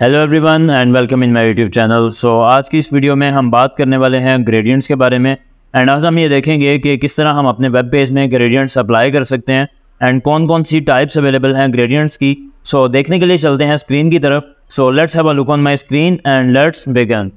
Hello everyone and welcome in my YouTube channel. So आज की इस वीडियो में हम बात करने वाले हैं ग्रेडियंट्स के बारे में। एंड आज हम ये देखेंगे कि किस तरह हम अपने वेब पेज में ग्रेडियंट्स अप्लाई कर सकते हैं एंड कौन कौन सी टाइप्स अवेलेबल हैं ग्रेडियंट्स की। सो देखने के लिए चलते हैं स्क्रीन की तरफ। So let's have a look on my screen and let's begin.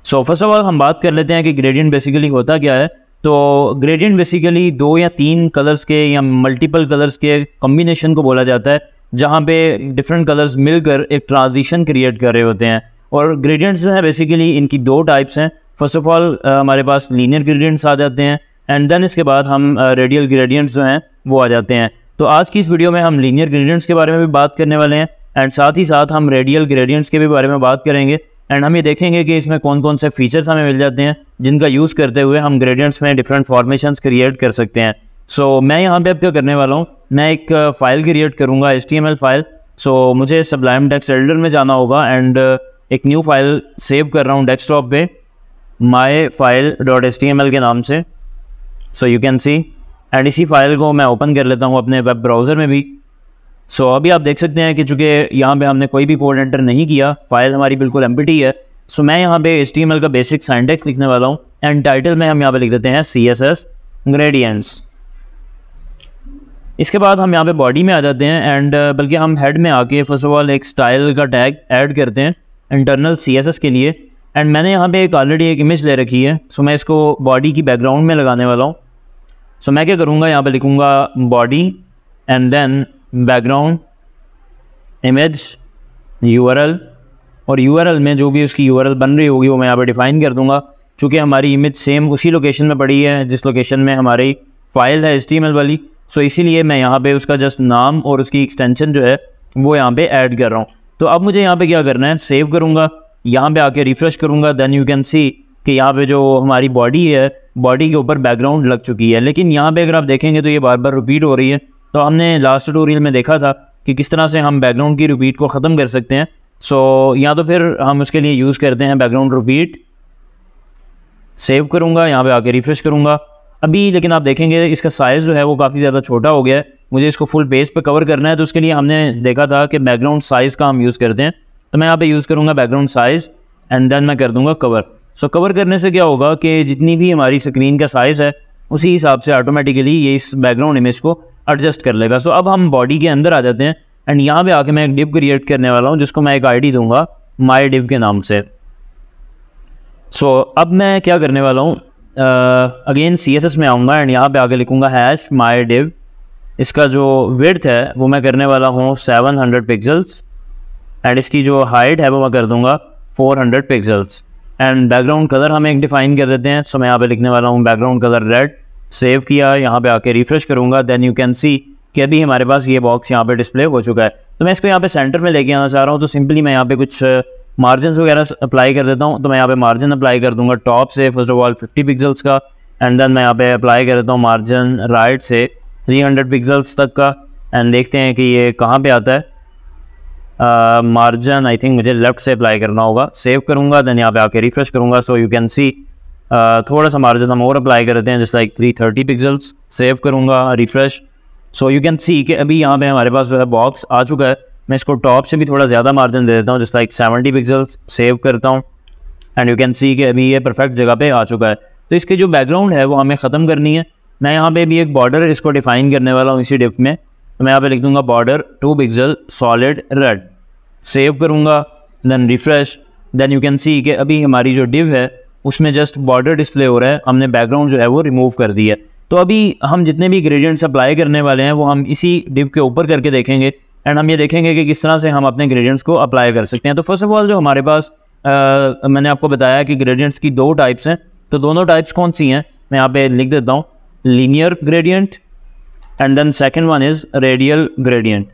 So first of all हम बात कर लेते हैं कि ग्रेडियंट बेसिकली होता क्या है। तो ग्रेडियंट बेसिकली 2 या 3 कलर्स के या मल्टीपल कलर्स के कॉम्बिनेशन को बोला जाता है, जहाँ पे डिफरेंट कलर्स मिलकर एक ट्रांजिशन क्रिएट कर रहे होते हैं। और ग्रेडियंट्स जो है बेसिकली इनकी 2 टाइप्स हैं। फर्स्ट ऑफ ऑल हमारे पास लीनियर ग्रेडियंट्स आ जाते हैं एंड देन इसके बाद हम रेडियल ग्रेडियंट्स जो हैं वो आ जाते हैं। तो आज की इस वीडियो में हम लीनियर ग्रेडियंट्स के बारे में भी बात करने वाले हैं एंड साथ ही साथ हम रेडियल ग्रेडियंट्स के भी बारे में बात करेंगे। एंड हम ये देखेंगे कि इसमें कौन कौन से फीचर्स हमें मिल जाते हैं जिनका यूज़ करते हुए हम ग्रेडियंट्स में डिफरेंट फॉर्मेशंस क्रिएट कर सकते हैं। सो मैं यहाँ पे अब क्या करने वाला हूँ, मैं एक फ़ाइल क्रिएट करूँगा, HTML फाइल। सो मुझे सब्लाइम टेक्स्ट एडिटर में जाना होगा एंड एक न्यू फाइल सेव कर रहा हूँ डेस्कटॉप पे myfile.html के नाम से। So you can C and इसी फाइल को मैं ओपन कर लेता हूँ अपने वेब ब्राउज़र में भी। सो अभी आप देख सकते हैं कि चूँकि यहाँ पे हमने कोई भी कोड एंटर नहीं किया, फाइल हमारी बिल्कुल एम्प्टी है। सो मैं यहाँ पे HTML का बेसिक सिंटैक्स लिखने वाला हूँ एंड टाइटल में हम यहाँ पे लिख देते हैं CSS ग्रेडियंट्स। इसके बाद हम यहाँ पे बॉडी में आ जाते हैं एंड बल्कि हम हेड में आके फर्स्ट ऑफ ऑल एक स्टाइल का टैग ऐड करते हैं इंटरनल CSS के लिए। एंड मैंने यहाँ पे ऑलरेडी एक इमेज ले रखी है, सो मैं इसको बॉडी की बैकग्राउंड में लगाने वाला हूँ। सो मैं क्या करूँगा, यहाँ पे लिखूँगा body and then background image URL, और URL में जो भी उसकी URL बन रही होगी वो मैं यहाँ पे डिफ़ाइन कर दूँगा। चूँकि हमारी इमेज सेम उसी लोकेशन में पड़ी है जिस लोकेशन में हमारी फाइल है HTML वाली, सो इसीलिए मैं यहाँ पे उसका जस्ट नाम और उसकी एक्सटेंशन जो है वो यहाँ पे ऐड कर रहा हूँ। तो अब मुझे यहाँ पे क्या करना है, सेव करूँगा, यहाँ पे आके रिफ़्रेश करूँगा, देन यू कैन सी कि यहाँ पे जो हमारी बॉडी है, बॉडी के ऊपर बैकग्राउंड लग चुकी है। लेकिन यहाँ पे अगर आप देखेंगे तो ये बार बार रिपीट हो रही है। तो हमने लास्ट ट्यूटोरियल में देखा था कि किस तरह से हम बैकग्राउंड की रिपीट को ख़त्म कर सकते हैं। सो या तो फिर हम उसके लिए यूज़ करते हैं बैकग्राउंड रिपीट। सेव करूँगा, यहाँ पे आके रिफ़्रेश करूँगा अभी, लेकिन आप देखेंगे इसका साइज़ जो है वो काफ़ी ज़्यादा छोटा हो गया है। मुझे इसको फुल पेज पे कवर करना है, तो उसके लिए हमने देखा था कि बैकग्राउंड साइज़ का हम यूज़ करते हैं। तो मैं यहाँ पे यूज़ करूँगा बैकग्राउंड साइज़ एंड देन मैं कर दूँगा कवर। सो कवर करने से क्या होगा कि जितनी भी हमारी स्क्रीन का साइज़ है उसी हिसाब से ऑटोमेटिकली ये इस बैकग्राउंड इमेज को एडजस्ट कर लेगा। सो अब हम बॉडी के अंदर आ जाते हैं एंड यहाँ पे आके मैं एक डिव क्रिएट करने वाला हूँ जिसको मैं एक ID दूंगा mydiv के नाम से। सो अब मैं क्या करने वाला हूँ, अगेन CSS में आऊँगा एंड यहाँ पे आके लिखूँगा #mydiv। इसका जो विड्थ है वो मैं करने वाला हूँ 700 पिक्सल्स एंड इसकी जो हाइट है वो मैं कर दूँगा 400 पिक्सल्स। एंड बैकग्राउंड कलर हम एक डिफ़ाइन कर देते हैं। सो मैं यहाँ पे लिखने वाला हूँ बैकग्राउंड कलर रेड। सेव किया, यहाँ पे आके रिफ़्रेश करूँगा, देन यू कैन सी कि अभी हमारे पास ये बॉक्स यहाँ पे डिस्प्ले हो चुका है। तो मैं इसको यहाँ पे सेंटर में लेके आना चाह रहा हूँ, तो सिंपली मैं यहाँ पे कुछ मार्जिन वगैरह अप्लाई कर देता हूँ। तो मैं यहाँ पे मार्जिन अप्लाई कर दूँगा टॉप से फर्स्ट ऑफ ऑल 50 पिक्सल्स का एंड देन मैं यहाँ पे अप्लाई कर देता हूँ मार्जिन राइट से 300 पिक्सल्स तक का। एंड देखते हैं कि ये कहाँ पर आता है। मार्जिन आई थिंक मुझे लेफ्ट से अप्लाई करना होगा। सेव करूँगा, देन यहाँ पे आके रिफ़्रेश करूँगा। सो यू कैन सी थोड़ा सा मार्जिन हम और अप्लाई कर देते हैं जस्ट लाइक 330 पिक्सल्स। सेव करूँगा, refresh. So you can see कि अभी यहाँ पे हमारे पास जो है बॉक्स आ चुका है। मैं इसको टॉप से भी थोड़ा ज़्यादा मार्जिन दे देता हूँ जस्ट लाइक 70 पिक्सल्स। सेव करता हूँ एंड यू कैन सी कि अभी ये परफेक्ट जगह पे आ चुका है। तो इसकी जो बैकग्राउंड है वो हमें ख़त्म करनी है। मैं यहाँ पे भी एक बॉर्डर इसको डिफ़ाइन करने वाला हूँ इसी डिव में। तो मैं यहाँ पे लिख दूँगा border 2 pixel solid red. Save करूँगा, then refresh, then you can see कि अभी हमारी जो डिव है उसमें जस्ट बॉर्डर डिस्प्ले हो रहा है, हमने बैकग्राउंड जो है वो रिमूव कर दी है। तो अभी हम जितने भी ग्रेडियंट्स अप्लाई करने वाले हैं वो हम इसी डिव के ऊपर करके देखेंगे एंड हम ये देखेंगे कि किस तरह से हम अपने ग्रेडियंट्स को अप्लाई कर सकते हैं। तो फर्स्ट ऑफ ऑल जो हमारे पास मैंने आपको बताया कि ग्रेडियंट्स की 2 टाइप्स हैं। तो दोनों टाइप्स कौन सी हैं, मैं यहाँ पे लिख देता हूँ, linear gradient and then second one is radial gradient.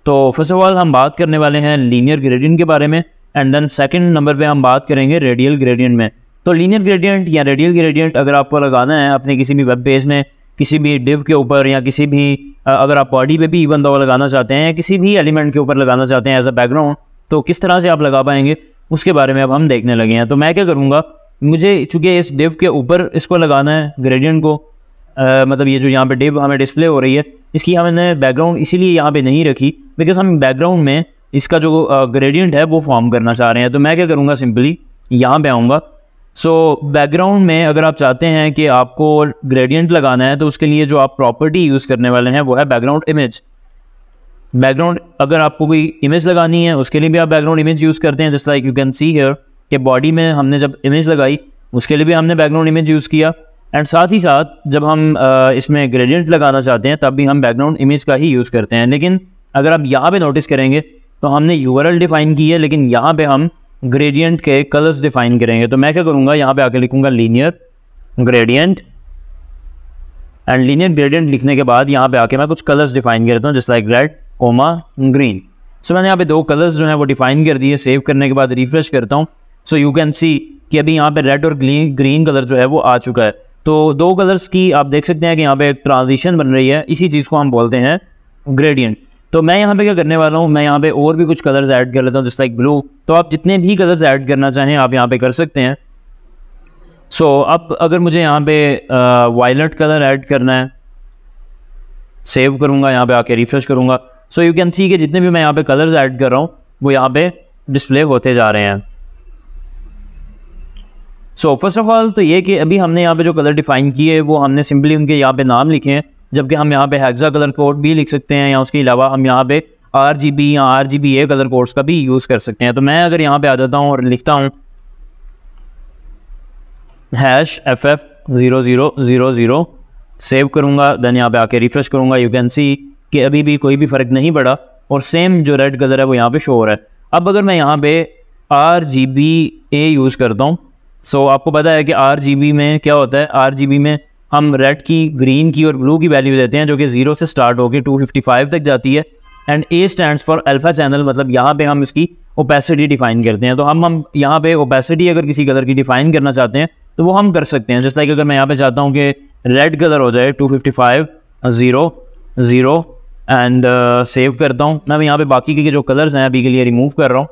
तो फर्स्ट ऑफ ऑल हम बात करने वाले हैं लीनियर ग्रेडियंट के बारे में एंड देन सेकंड नंबर पे हम बात करेंगे रेडियल ग्रेडियंट में। तो लीनियर ग्रेडियंट या रेडियल ग्रेडियंट अगर आपको लगाना है अपने किसी भी वेब पेज में, किसी भी डिव के ऊपर या किसी भी अगर आप बॉडी पे भी इवन दो लगाना चाहते हैं या किसी भी एलिमेंट के ऊपर लगाना चाहते हैं एज अ बैकग्राउंड, तो किस तरह से आप लगा पाएंगे उसके बारे में अब हम देखने लगे हैं। तो मैं क्या करूँगा, मुझे चूँकि इस डिव के ऊपर इसको लगाना है ग्रेडियंट को, मतलब ये जो यहाँ पे डिव हमें डिस्प्ले हो रही है इसकी हमने बैकग्राउंड इसीलिए यहाँ पे नहीं रखी बिकॉज हम बैकग्राउंड में इसका जो ग्रेडियंट है वो फॉर्म करना चाह रहे हैं। तो मैं क्या करूँगा, सिंपली यहाँ पे आऊँगा। सो बैकग्राउंड में अगर आप चाहते हैं कि आपको ग्रेडियंट लगाना है तो उसके लिए जो आप प्रॉपर्टी यूज़ करने वाले हैं वो है बैकग्राउंड इमेज। बैकग्राउंड अगर आपको कोई इमेज लगानी है उसके लिए भी आप बैकग्राउंड इमेज यूज़ करते हैं। Just like you can see here कि बॉडी में हमने जब इमेज लगाई उसके लिए भी हमने बैकग्राउंड इमेज यूज़ किया, एंड साथ ही साथ जब हम इसमें ग्रेडियंट लगाना चाहते हैं तब भी हम बैकग्राउंड इमेज का ही यूज़ करते हैं। लेकिन अगर आप यहाँ पे नोटिस करेंगे तो हमने URL डिफ़ाइन की है, लेकिन यहाँ पे हम ग्रेडियंट के कलर्स डिफ़ाइन करेंगे। तो मैं क्या करूँगा, यहाँ पे आके लिखूँगा linear gradient, and linear gradient लिखने के बाद यहाँ पे आके मैं कुछ कलर्स डिफ़ाइन करता हूँ, just like red, comma, green. So मैंने यहाँ पे 2 कलर्स जो हैं वो डिफ़ाइन कर दिए। सेव करने के बाद रिफ्रेश करता हूँ। सो यू कैन सी कि अभी यहाँ पे रेड और ग्रीन कलर जो है वो आ चुका है। तो 2 कलर्स की आप देख सकते हैं कि यहाँ पे एक ट्रांजिशन बन रही है, इसी चीज़ को हम बोलते हैं ग्रेडियंट। तो मैं यहाँ पे क्या करने वाला हूँ, मैं यहाँ पे और भी कुछ कलर्स ऐड कर लेता हूँ, जस्ट लाइक ब्लू। तो आप जितने भी कलर्स ऐड करना चाहें आप यहाँ पे कर सकते हैं। सो अब अगर मुझे यहाँ पे वायलेट कलर ऐड करना है, सेव करूँगा, यहाँ पे आके रिफ्रेश करूँगा। सो यू कैन सी कि जितने भी मैं यहाँ पे कलर्स ऐड कर रहा हूँ वो यहाँ पे डिस्प्ले होते जा रहे हैं। सो फर्स्ट ऑफ ऑल तो ये कि अभी हमने यहाँ पे जो कलर डिफाइन किए वो हमने सिंपली उनके यहाँ पे नाम लिखे हैं, जबकि हम यहाँ पे हेक्सा कलर कोड भी लिख सकते हैं, या उसके अलावा हम यहाँ पे RGB या RGBA कलर कोड्स का भी यूज़ कर सकते हैं। तो मैं अगर यहाँ पे आ जाता हूँ और लिखता हूँ #FF0000, सेव करूँगा, देन यहाँ पे आके रिफ्रेश करूँगा। यू कैन सी कि अभी भी कोई भी फ़र्क नहीं पड़ा और सेम जो रेड कलर है वो यहाँ पे शो हो रहा है। अब अगर मैं यहाँ पे RGBA यूज़ करता हूँ, सो आपको पता है कि RGB में क्या होता है, RGB में हम रेड की, ग्रीन की और ब्लू की वैल्यू देते हैं जो कि 0 से स्टार्ट होकर 255 तक जाती है, and A stands for alpha channel, मतलब यहाँ पे हम इसकी ओपेसिटी डिफाइन करते हैं। तो हम यहाँ पे ओपेसिटी अगर किसी कलर की डिफाइन करना चाहते हैं तो वो हम कर सकते हैं। जैसे लाइक अगर मैं यहाँ पे चाहता हूँ कि रेड कलर हो जाए 255 0 0 एंड सेव करता हूँ। मैं यहाँ पे बाकी के जो कलर्स हैं अभी के लिए रिमूव कर रहा हूँ,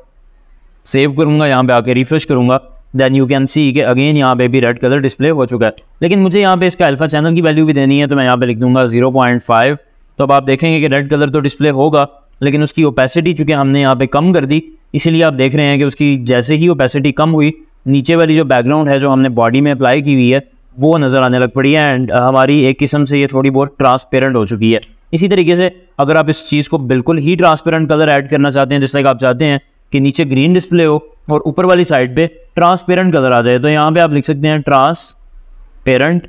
सेव करूँगा, यहाँ पे आके रिफ्रेश करूँगा, देन यू कैन सी कि अगेन यहाँ पे भी रेड कलर डिस्प्ले हो चुका है। लेकिन मुझे यहाँ पे इसका अल्फा चैनल की वैल्यू भी देनी है, तो मैं यहाँ पे लिख दूँगा 0.5। तो अब आप देखेंगे कि रेड कलर तो डिस्प्ले होगा, लेकिन उसकी ओपेसिटी चूँकि हमने यहाँ पे कम कर दी, इसीलिए आप देख रहे हैं कि उसकी जैसे ही ओपेसिटी कम हुई, नीचे वाली जो बैकग्राउंड है जो हमने बॉडी में अप्लाई की हुई है वो नज़र आने लग पड़ी है, एंड हमारी एक किस्म से ये थोड़ी बहुत ट्रांसपेरेंट हो चुकी है। इसी तरीके से अगर आप इस चीज़ को बिल्कुल ही ट्रांसपेरेंट कलर ऐड करना चाहते हैं, जैसे कि आप चाहते हैं कि नीचे ग्रीन डिस्प्ले हो और ऊपर वाली साइड पे ट्रांसपेरेंट कलर आ जाए, तो यहाँ पे आप लिख सकते हैं ट्रांसपेरेंट।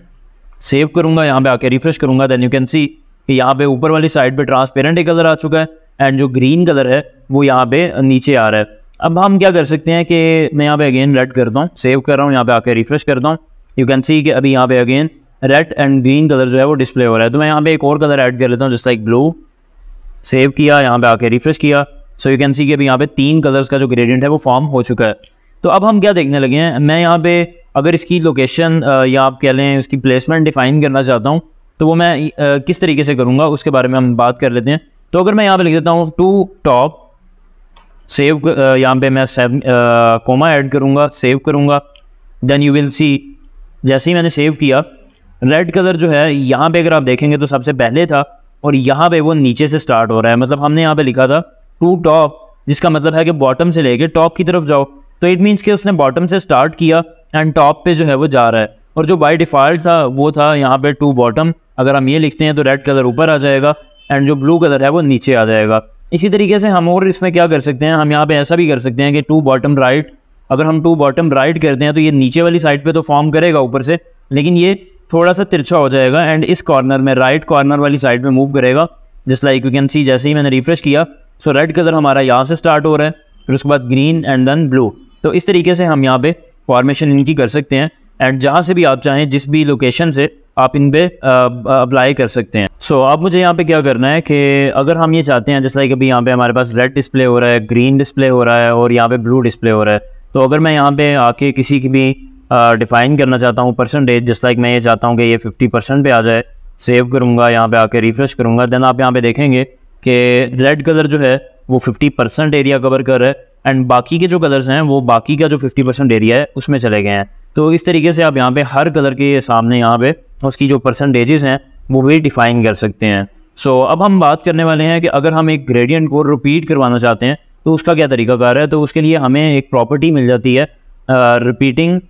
सेव करूँगा, यहाँ पे आके रिफ्रेश करूँगा, देन यू कैन सी कि यहाँ पे ऊपर वाली साइड पे ट्रांसपेरेंट एक कलर आ चुका है, एंड जो ग्रीन कलर है वो यहाँ पे नीचे आ रहा है। अब हम क्या कर सकते हैं कि मैं यहाँ पे अगेन रेड करता हूँ, सेव कर रहा हूँ, यहाँ पे आके रिफ्रेश करता हूँ। यू कैन सी कि अभी यहाँ पे again red and green colour जो है वो डिस्प्ले हो रहा है। तो मैं यहाँ पे एक और कलर ऐड कर लेता हूँ, जस्ट लाइक ब्लू, सेव किया, यहाँ पे आके रिफ्रेश किया। सो यू कैन सी कि अभी यहाँ पे 3 कलर्स का जो ग्रेडियंट है वो फॉर्म हो चुका है। तो अब हम क्या देखने लगे हैं, मैं यहाँ पे अगर इसकी लोकेशन या आप कह लें इसकी प्लेसमेंट डिफाइन करना चाहता हूँ तो वो मैं किस तरीके से करूँगा उसके बारे में हम बात कर लेते हैं। तो अगर मैं यहाँ पे लिख देता हूँ टू टॉप, सेव, यहाँ पे मैं कोमा ऐड करूँगा, सेव करूँगा, देन यू विल सी जैसे ही मैंने सेव किया रेड कलर जो है यहाँ पे अगर आप देखेंगे तो सबसे पहले था और यहाँ पे वो नीचे से स्टार्ट हो रहा है। मतलब हमने यहाँ पे लिखा था टू टॉप, जिसका मतलब है कि बॉटम से लेके टॉप की तरफ जाओ, तो इट मीन्स कि उसने बॉटम से स्टार्ट किया एंड टॉप पे जो है वो जा रहा है। और जो बाय डिफ़ॉल्ट था वो था यहाँ पे टू बॉटम। अगर हम ये लिखते हैं तो रेड कलर ऊपर आ जाएगा एंड जो ब्लू कलर है वो नीचे आ जाएगा। इसी तरीके से हम और इसमें क्या कर सकते हैं, हम यहाँ पे ऐसा भी कर सकते हैं कि टू बॉटम राइट। अगर हम टू बॉटम राइट करते हैं तो ये नीचे वाली साइड पे तो फॉर्म करेगा ऊपर से, लेकिन ये थोड़ा सा तिरछा हो जाएगा एंड इस कॉर्नर में, राइट कॉर्नर वाली साइड में मूव करेगा। जस्ट लाइक यू कैन सी जैसे ही मैंने रिफ्रेश किया, सो रेड कलर हमारा यहाँ से स्टार्ट हो रहा है, फिर उसके बाद ग्रीन एंड देन ब्लू। तो इस तरीके से हम यहाँ पे फॉर्मेशन इनकी कर सकते हैं एंड जहाँ से भी आप चाहें, जिस भी लोकेशन से आप इन पे अप्लाई कर सकते हैं। सो अब मुझे यहाँ पे क्या करना है कि अगर हम ये चाहते हैं, जैसे लाइक अभी यहाँ पे हमारे पास रेड डिस्प्ले हो रहा है, ग्रीन डिस्प्ले हो रहा है और यहाँ पे ब्लू डिस्प्ले हो रहा है, तो अगर मैं यहाँ पे आके किसी की भी डिफ़ाइन करना चाहता हूँ परसेंटेज, जस्ट लाइक मैं ये चाहता हूँ कि ये 50% पे आ जाए, सेव करूँगा, यहाँ पे आके रिफ्रेश करूँगा, देन आप यहाँ पे देखेंगे कि रेड कलर जो है वो 50% एरिया कवर कर रहा है एंड बाकी के जो कलर्स हैं वो बाकी का जो 50% एरिया है उसमें चले गए हैं। तो इस तरीके से आप यहाँ पे हर कलर के सामने यहाँ पे उसकी जो परसेंटेजेस हैं वो भी डिफ़ाइन कर सकते हैं। सो अब हम बात करने वाले हैं कि अगर हम एक ग्रेडियंट को रिपीट करवाना चाहते हैं तो उसका क्या तरीकाकार है। तो उसके लिए हमें एक प्रॉपर्टी मिल जाती है रिपीटिंग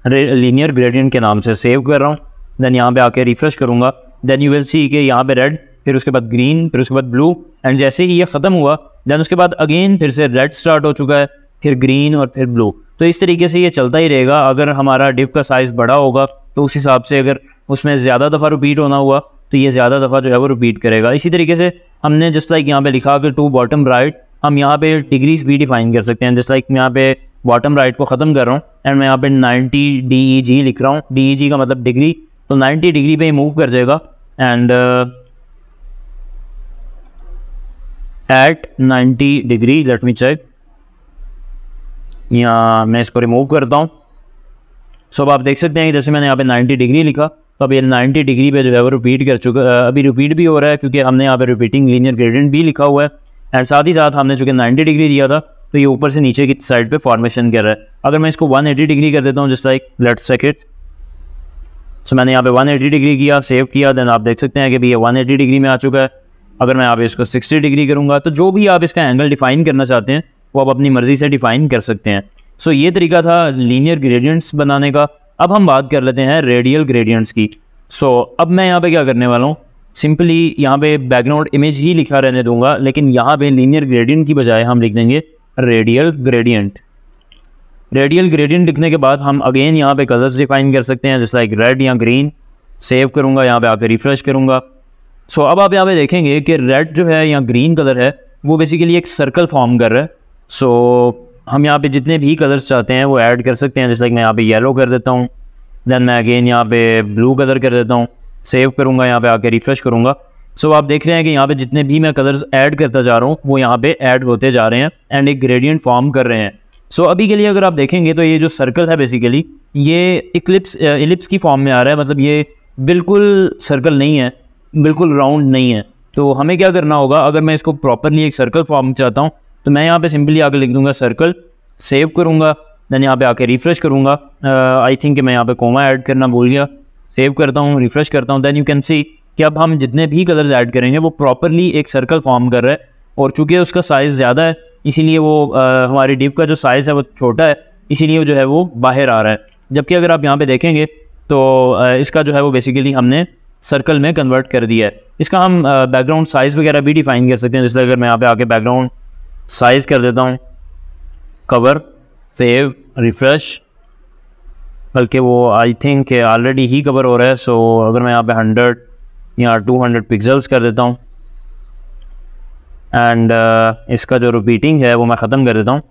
लीनियर ग्रेडियंट के नाम से। सेव कर रहा हूँ, देन यहाँ पे आके रिफ्रेश करूँगा, देन यू विल सी कि यहाँ पे रेड, फिर उसके बाद ग्रीन, फिर उसके बाद ब्लू, एंड जैसे ही ये ख़त्म हुआ देन उसके बाद अगेन फिर से रेड स्टार्ट हो चुका है, फिर ग्रीन और फिर ब्लू। तो इस तरीके से ये चलता ही रहेगा। अगर हमारा डिव का साइज़ बड़ा होगा तो उस हिसाब से अगर उसमें ज़्यादा दफ़ा रिपीट होना हुआ तो ये ज़्यादा दफ़ा जो है वो रिपीट करेगा। इसी तरीके से हमने जस्ट लाइक यहाँ पे लिखा कि टू बॉटम राइट, हम यहाँ पे डिग्रीज भी डिफाइन कर सकते हैं। जस्ट लाइक मैं यहाँ पे बॉटम राइट को ख़त्म कर रहा हूँ एंड मैं यहाँ पे 90 DEG लिख रहा हूँ। DEG का मतलब डिग्री, तो 90 डिग्री पे मूव कर जाएगा and at 90 degree, let me check, यहाँ मैं इसको रिमूव करता हूँ। सो अब आप देख सकते हैं कि जैसे मैंने यहाँ पे 90 डिग्री लिखा तो अब ये 90 डिग्री पे जो है वो रिपीट कर चुका, अभी रिपीट भी हो रहा है क्योंकि हमने यहाँ पे रिपीटिंग लीनियर ग्रेडियंट भी लिखा हुआ है एंड साथ ही साथ हमने चूँकि 90 डिग्री दिया था तो ये ऊपर से नीचे की साइड पे फॉर्मेशन कर रहा है। अगर मैं इसको 180 डिग्री कर देता हूँ just like let's check it. So मैंने यहाँ पे 180 डिग्री किया, सेव किया, देन आप देख सकते हैं कि भी ये 180 डिग्री में आ चुका है। अगर मैं यहाँ पे इसको 60 डिग्री करूँगा तो जो भी आप इसका एंगल डिफाइन करना चाहते हैं वो आप अपनी मर्जी से डिफाइन कर सकते हैं। सो ये तरीका था लीनियर ग्रेडियंट्स बनाने का। अब हम बात कर लेते हैं रेडियल ग्रेडियंट्स की। सो अब मैं यहाँ पे क्या करने वाला हूँ, सिंपली यहाँ पे बैकग्राउंड इमेज ही लिखा रहने दूंगा, लेकिन यहाँ पे लीनियर ग्रेडियंट की बजाय हम लिख देंगे रेडियल ग्रेडियंट। रेडियल ग्रेडियंट लिखने के बाद हम अगेन यहाँ पे कलर्स डिफाइन कर सकते हैं जैसे लाइक रेड या ग्रीन। सेव करूँगा, यहाँ पे आके रिफ्रेश करूँगा। सो अब आप यहाँ पे देखेंगे कि रेड जो है या ग्रीन कलर है वो बेसिकली एक सर्कल फॉर्म कर रहा है। सो हम यहाँ पे जितने भी कलर्स चाहते हैं वो ऐड कर सकते हैं। जैसे लाइक मैं यहाँ पे येलो कर देता हूँ, देन मैं अगेन यहाँ पे ब्लू कलर कर देता हूँ, सेव करूँगा, यहाँ पे आके रिफ्रेश करूँगा। सो आप देख रहे हैं कि यहाँ पे जितने भी मैं कलर्स ऐड करता जा रहा हूँ वो यहाँ पे ऐड होते जा रहे हैं एंड एक ग्रेडियंट फॉर्म कर रहे हैं। सो अभी के लिए अगर आप देखेंगे तो ये जो सर्कल है बेसिकली ये इलिप्स की फॉर्म में आ रहा है, मतलब ये बिल्कुल सर्कल नहीं है, बिल्कुल राउंड नहीं है। तो हमें क्या करना होगा, अगर मैं इसको प्रॉपरली एक सर्कल फॉर्म चाहता हूँ तो मैं यहाँ पे सिंपली आके लिख दूंगा सर्कल, सेव करूँगा, देन यहाँ पे आके रिफ्रेश करूँगा। आई थिंक मैं यहाँ पे कोमा ऐड करना भूल गया। सेव करता हूँ, रिफ्रेश करता हूँ, देन यू कैन सी कि अब हम जितने भी कलर्स ऐड करेंगे वो प्रॉपरली एक सर्कल फॉर्म कर रहा है। और चूँकि उसका साइज़ ज़्यादा है इसीलिए वो हमारी डिव का जो साइज़ है वो छोटा है, इसीलिए जो है वो बाहर आ रहा है। जबकि अगर आप यहाँ पे देखेंगे तो इसका जो है वो बेसिकली हमने सर्कल में कन्वर्ट कर दिया है। इसका हम बैकग्राउंड साइज़ वगैरह भी डिफाइन कर सकते हैं। जैसे अगर मैं यहाँ पे आके बैकग्राउंड साइज़ कर देता हूँ, कवर, सेव, रिफ्रेश, बल्कि वो I think already he cover हो रहा है। सो अगर मैं यहाँ पे 100 या 200 पिक्सल्स कर देता हूँ एंड इसका जो रिपीटिंग है वो मैं ख़त्म कर देता हूँ,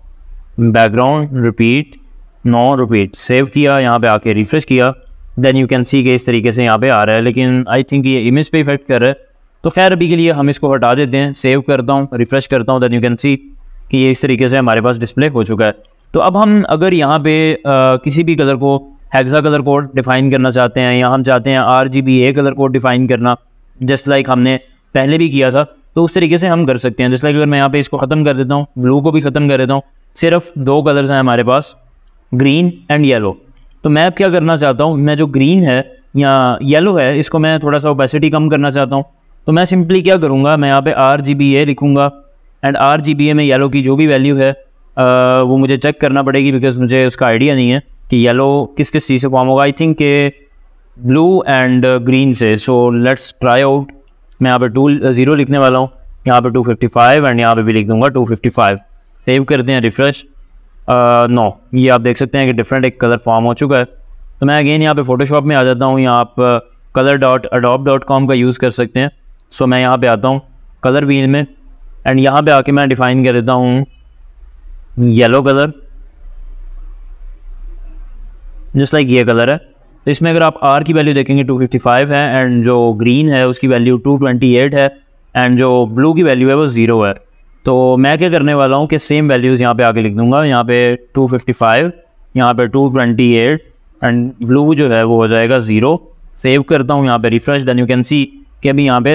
background repeat, no repeat, save किया, यहाँ पे आके रिफ्रेश किया, देन यू कैन सी के इस तरीके से यहाँ पे आ रहा है। लेकिन आई थिंक ये इमेज पे इफेक्ट कर रहा है, तो खैर अभी के लिए हम इसको हटा देते हैं। सेव करता हूँ, रिफ्रेश करता हूँ, देन यू कैन सी कि ये इस तरीके से हमारे पास डिस्प्ले हो चुका है। तो अब हम अगर यहाँ पे किसी भी कलर को हेक्सा कलर कोड डिफाइन करना चाहते हैं या हम चाहते हैं RGBA कलर कोड डिफाइन करना, जस्ट लाइक हमने पहले भी किया था, तो उस तरीके से हम कर सकते हैं। जस्ट लाइक अगर मैं यहाँ पे इसको ख़त्म कर देता हूँ, ब्लू को भी ख़त्म कर देता हूँ, सिर्फ 2 कलर्स हैं हमारे पास, ग्रीन एंड येलो। तो मैं अब क्या करना चाहता हूँ, मैं जो ग्रीन है या येलो है इसको मैं थोड़ा सा ओपेसिटी कम करना चाहता हूँ। तो मैं सिंपली क्या करूँगा, मैं यहाँ पे RGBA लिखूँगा एंड RGBA में येलो की जो भी वैल्यू है वो मुझे चेक करना पड़ेगी बिकॉज मुझे उसका आइडिया नहीं है कि येलो किस किस चीज़ से फॉर्म होगा। आई थिंक के ब्लू एंड ग्रीन से। So let's try out. मैं यहाँ पे 2 लिखने वाला हूँ, यहाँ पे 255 एंड यहाँ पे भी लिख दूँगा 255। सेव करते हैं, रिफ्रेश, नो, ये आप देख सकते हैं कि डिफरेंट एक कलर फॉर्म हो चुका है। तो मैं अगेन यहाँ पे फोटोशॉप में आ जाता हूँ, यहाँ आप color.adobe.com का यूज़ कर सकते हैं। सो मैं यहाँ पे आता हूँ कलर व्हील में एंड यहाँ पे आके मैं डिफ़ाइन कर देता हूँ येलो कलर, जस्ट लाइक ये कलर है। तो इसमें अगर आप R की वैल्यू देखेंगे 255 है एंड जो ग्रीन है उसकी वैल्यू 228 है एंड जो ब्लू की वैल्यू है वो 0 है। तो मैं क्या करने वाला हूँ कि सेम वैल्यूज़ यहाँ पे आके लिख दूँगा, यहाँ पे 255, यहाँ पे 228 एंड ब्लू जो है वो हो जाएगा 0। सेव करता हूँ, यहाँ पे refresh, then you can see कि अभी यहाँ पे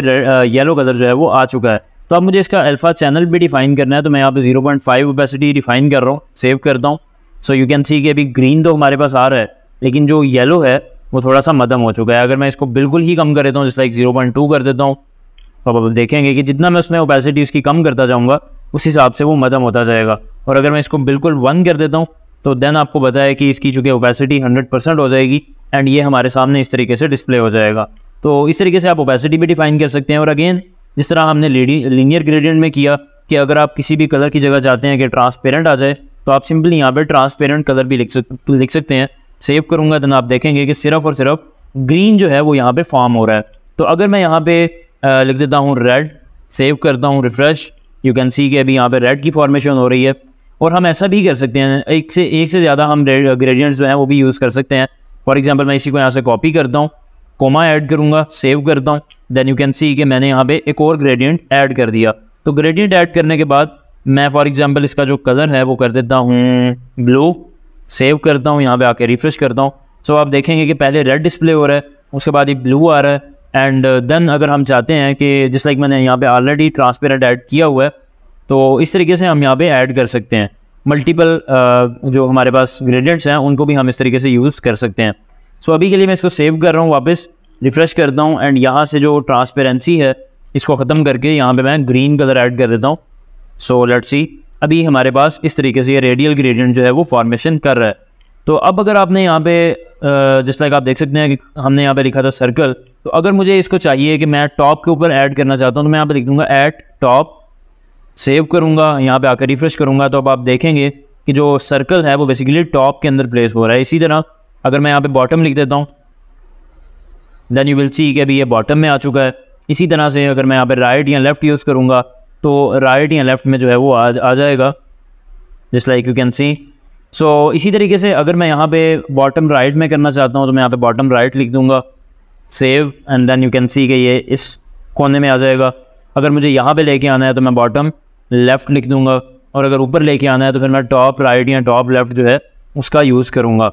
येलो कलर जो है वो आ चुका है। तो अब मुझे इसका अल्फ़ा चैनल भी डिफाइन करना है, तो मैं यहाँ पे 0.5 ओपेसिटी डिफाइन कर रहा हूँ, सेव करता हूँ। सो यू कैन सी कि अभी ग्रीन तो हमारे पास आ रहा है, लेकिन जो येलो है वो थोड़ा सा मध्यम हो चुका है। अगर मैं इसको बिल्कुल ही कम कर देता हूँ, जैसे लाइक 0.2 कर देता हूँ, तो अब देखेंगे कि जितना मैं उसमें ओपेसिटी उसकी कम करता जाऊँगा उस हिसाब से वो मध्यम होता जाएगा। और अगर मैं इसको बिल्कुल 1 कर देता हूँ तो देन आपको पता है कि इसकी चूँकि ओपेसिटी 100% हो जाएगी एंड ये हमारे सामने इस तरीके से डिस्प्ले हो जाएगा। तो इस तरीके से आप ओपेसिटी भी डिफाइन कर सकते हैं। और अगेन जिस तरह हमने लीनियर ग्रेडियंट में किया कि अगर आप किसी भी कलर की जगह चाहते हैं कि ट्रांसपेरेंट आ जाए, तो आप सिंपली यहाँ पे ट्रांसपेरेंट कलर भी लिख सकते हैं। सेव करूँगा तो आप देखेंगे कि सिर्फ और सिर्फ ग्रीन जो है वो यहाँ पे फॉर्म हो रहा है। तो अगर मैं यहाँ पे लिख देता हूँ रेड, सेव करता हूँ, रिफ्रेश, यू कैन सी कि अभी यहाँ पे रेड की फॉर्मेशन हो रही है। और हम ऐसा भी कर सकते हैं, एक से ज़्यादा हम ग्रेडियंट्स जो हैं वो भी यूज़ कर सकते हैं। फॉर एग्जांपल मैं इसी को यहाँ से कॉपी करता हूँ, कोमा ऐड करूँगा, सेव करता हूँ, देन यू कैन सी कि मैंने यहाँ पे एक और ग्रेडियंट ऐड कर दिया। तो ग्रेडियंट ऐड करने के बाद मैं फॉर एग्जांपल इसका जो कलर है वो कर देता हूँ ब्लू, सेव करता हूँ, यहाँ पे आके रिफ्रेश करता हूँ। सो आप देखेंगे कि पहले रेड डिस्प्ले हो रहा है, उसके बाद ये ब्लू आ रहा है एंड देन अगर हम चाहते हैं कि जिस लाइक मैंने यहाँ पे ऑलरेडी ट्रांसपेरेंट ऐड किया हुआ है, तो इस तरीके से हम यहाँ पे ऐड कर सकते हैं। मल्टीपल जो हमारे पास ग्रेडियंट्स हैं उनको भी हम इस तरीके से यूज़ कर सकते हैं। सो अभी के लिए मैं इसको सेव कर रहा हूँ, वापस रिफ्रेश करता हूँ एंड यहाँ से जो ट्रांसपेरेंसी है इसको ख़त्म करके यहाँ पे मैं ग्रीन कलर ऐड कर देता हूँ। सो लेट्स सी, अभी हमारे पास इस तरीके से ये रेडियल ग्रेडियंट जो है वो फॉर्मेशन कर रहा है। तो अब अगर आपने यहाँ पे जिस लाइक आप देख सकते हैं कि हमने यहाँ पे लिखा था सर्कल, तो अगर मुझे इसको चाहिए कि मैं टॉप के ऊपर ऐड करना चाहता हूँ तो मैं यहाँ पे लिख दूँगा ऐट टॉप, सेव करूँगा, यहाँ पे आकर रिफ्रेश करूँगा, तो अब आप देखेंगे कि जो सर्कल है वो बेसिकली टॉप के अंदर प्लेस हो रहा है। इसी तरह अगर मैं यहाँ पे बॉटम लिख देता हूँ, देन यू विल सी कि अभी ये बॉटम में आ चुका है। इसी तरह से अगर मैं यहाँ पे राइट या लेफ़्ट यूज़ करूँगा तो राइट या लेफ़्ट में जो है वो आ जाएगा, just like you can see. So इसी तरीके से अगर मैं यहाँ पे बॉटम राइट में करना चाहता हूँ तो मैं यहाँ पे बॉटम राइट लिख दूँगा, save, and then you can see कि ये इस कोने में आ जाएगा। अगर मुझे यहाँ पे लेके आना है तो मैं बॉटम लेफ़्ट लिख दूँगा, और अगर ऊपर लेके आना है तो फिर मैं टॉप राइट या टॉप लेफ़्ट जो है उसका यूज़ करूँगा।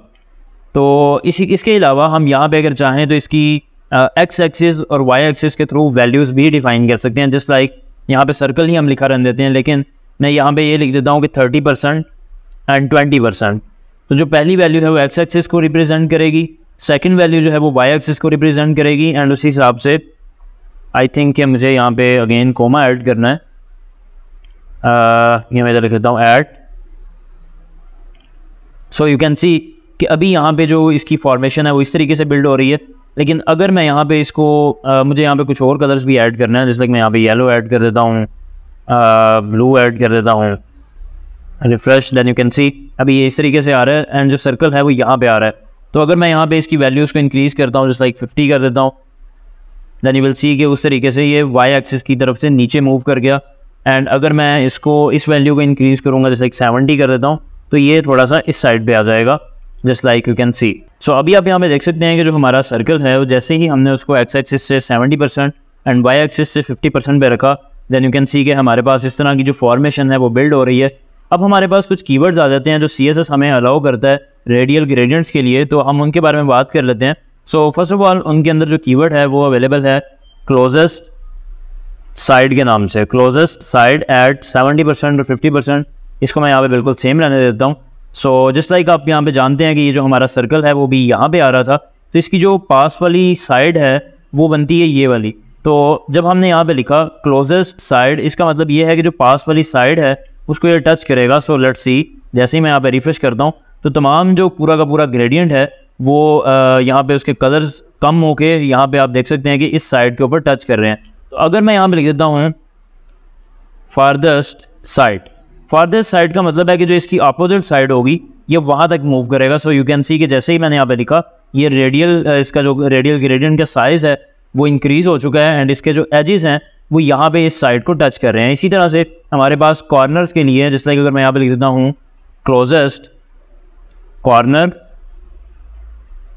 तो इसके अलावा हम यहाँ पे अगर चाहें तो इसकी एक्स एक्सिस और वाई एक्सिस के थ्रू वैल्यूज़ भी डिफ़ाइन कर सकते हैं। जस्ट लाइक यहाँ पे सर्कल ही हम लिखा रहने देते हैं, लेकिन मैं यहाँ पे ये लिख देता हूँ कि 30% एंड 20%। तो जो पहली वैल्यू है वो एक्स एक्सिस को रिप्रेजेंट करेगी, सेकंड वैल्यू जो है वो वाई एक्सिस को रिप्रेजेंट करेगी, एंड उसी हिसाब से आई थिंक कि मुझे यहाँ पे अगेन कोमा ऐड करना है। ये मैं इधर लिख देता हूँ add. So you can see कि अभी यहाँ पे जो इसकी फॉर्मेशन है वो इस तरीके से बिल्ड हो रही है। लेकिन अगर मैं यहाँ पे इसको मुझे यहाँ पे कुछ और कलर्स भी ऐड करना है, जैसे कि मैं यहाँ पे येलो ऐड कर देता हूँ, ब्लू ऐड कर देता हूँ, refresh, then you can see अभी ये इस तरीके से आ रहा है एंड जो सर्कल है वो यहाँ पे आ रहा है। तो अगर मैं यहाँ पे इसकी वैल्यूज़ को इंक्रीज़ करता हूँ, जैसे लाइक 50 कर देता हूँ, देन यू विल सी कि उस तरीके से ये वाई एक्सिस की तरफ से नीचे मूव कर गया। एंड अगर मैं इसको इस वैल्यू को इंक्रीज़ करूँगा, जैसे लाइक 70 कर देता हूँ, तो ये थोड़ा सा इस साइड पे आ जाएगा, just like you can see. So अभी आप यहाँ पे देख सकते हैं कि जो हमारा सर्कल है वो जैसे ही हमने उसको एक्स एक्सिस से 70% एंड वाई एक्सिस से 50% पे रखा, देन यू कैन सी कि हमारे पास इस तरह की जो फॉर्मेशन है वो बिल्ड हो रही है। अब हमारे पास कुछ कीवर्ड्स आ जाते हैं जो CSS हमें अलाउ करता है रेडियल ग्रेडियंट्स के लिए, तो हम उनके बारे में बात कर लेते हैं। सो फर्स्ट ऑफ ऑल उनके अंदर जो कीवर्ड है वो अवेलेबल है क्लोजेस्ट साइड के नाम से, क्लोजेस्ट साइड एट 70% और 50%। इसको मैं यहाँ पे बिल्कुल सेम रहने देता हूँ। सो जस्ट लाइक आप यहाँ पे जानते हैं कि ये जो हमारा सर्कल है वो भी यहाँ पे आ रहा था, तो इसकी जो पास वाली साइड है वो बनती है ये वाली। तो जब हमने यहाँ पे लिखा क्लोजेस्ट साइड, इसका मतलब ये है कि जो पास वाली साइड है उसको ये टच करेगा। सो लेट्स सी, जैसे ही मैं यहाँ पे रिफ्रेश करता हूँ तो तमाम जो पूरा का पूरा ग्रेडियंट है वो यहाँ पे उसके कलर्स कम होके यहाँ पे आप देख सकते हैं कि इस साइड के ऊपर टच कर रहे हैं। तो अगर मैं यहाँ पे लिख देता हूँ फारदेस्ट साइड, फारदेस्ट साइड का मतलब है कि जो इसकी अपोजिट साइड होगी ये वहाँ तक मूव करेगा। सो यू कैन सी कि जैसे ही मैंने यहाँ पे लिखा ये रेडियल इसका जो रेडियल ग्रेडियंट का साइज़ है वो इंक्रीज़ हो चुका है एंड इसके जो एजेस हैं वो यहाँ पे इस साइड को टच कर रहे हैं। इसी तरह से हमारे पास कॉर्नर्स के लिए, जिस लाइक अगर मैं यहाँ पे लिख देता हूँ क्लोजेस्ट कॉर्नर,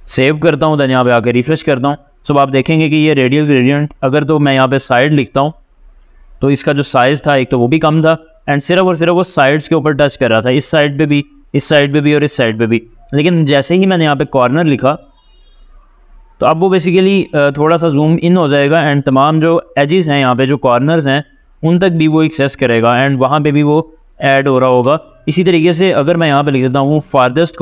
सेव करता हूँ, देन यहाँ पे आकर रिफ्रेश करता हूँ, सो आप देखेंगे कि ये रेडियल ग्रेडियंट अगर तो मैं यहाँ पे साइड लिखता हूँ तो इसका जो साइज़ था एक तो वो भी कम था एंड सिर्फ और सिर्फ वो साइड्स के ऊपर टच कर रहा था, इस साइड पे भी, इस साइड पे भी और इस साइड पे भी। लेकिन जैसे ही मैंने यहाँ पे कॉर्नर लिखा तो अब वो बेसिकली थोड़ा सा जूम इन हो जाएगा एंड तमाम जो एजेस हैं यहाँ पे जो कॉर्नर्स हैं उन तक भी वो एक्सेस करेगा एंड वहाँ पे भी वो ऐड हो रहा होगा। इसी तरीके से अगर मैं यहाँ पे लिख देता हूँ फारदेस्ट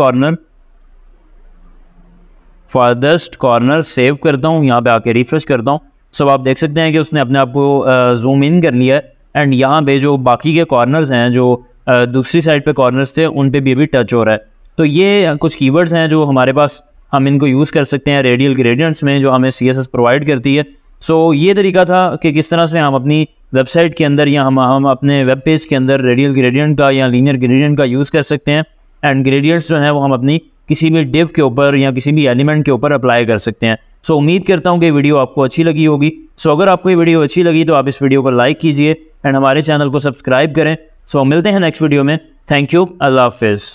कॉर्नर सेव करता हूँ, यहाँ पे आके रिफ्रेश करता हूँ, सब आप देख सकते हैं कि उसने अपने आप को जूम इन कर लिया है एंड यहाँ पे जो बाकी के कॉर्नर्स हैं जो दूसरी साइड पे कॉर्नर्स थे उन पे भी अभी टच हो रहा है। तो ये कुछ कीवर्ड्स हैं जो हमारे पास, हम इनको यूज़ कर सकते हैं रेडियल ग्रेडियंट्स में जो हमें CSS प्रोवाइड करती है। सो ये तरीका था कि किस तरह से हम अपनी वेबसाइट के अंदर या हम अपने वेब पेज के अंदर रेडियल ग्रेडियंट का या लीनियर ग्रेडियंट का यूज़ कर सकते हैं एंड ग्रेडियंट्स जो है वो हम अपनी किसी भी डिव के ऊपर या किसी भी एलिमेंट के ऊपर अप्लाई कर सकते हैं। सो उम्मीद करता हूँ कि वीडियो आपको अच्छी लगी होगी। सो अगर आपको ये वीडियो अच्छी लगी तो आप इस वीडियो को लाइक कीजिए एंड हमारे चैनल को सब्सक्राइब करें। सो मिलते हैं नेक्स्ट वीडियो में। थैंक यू, अल्लाह हाफिज़।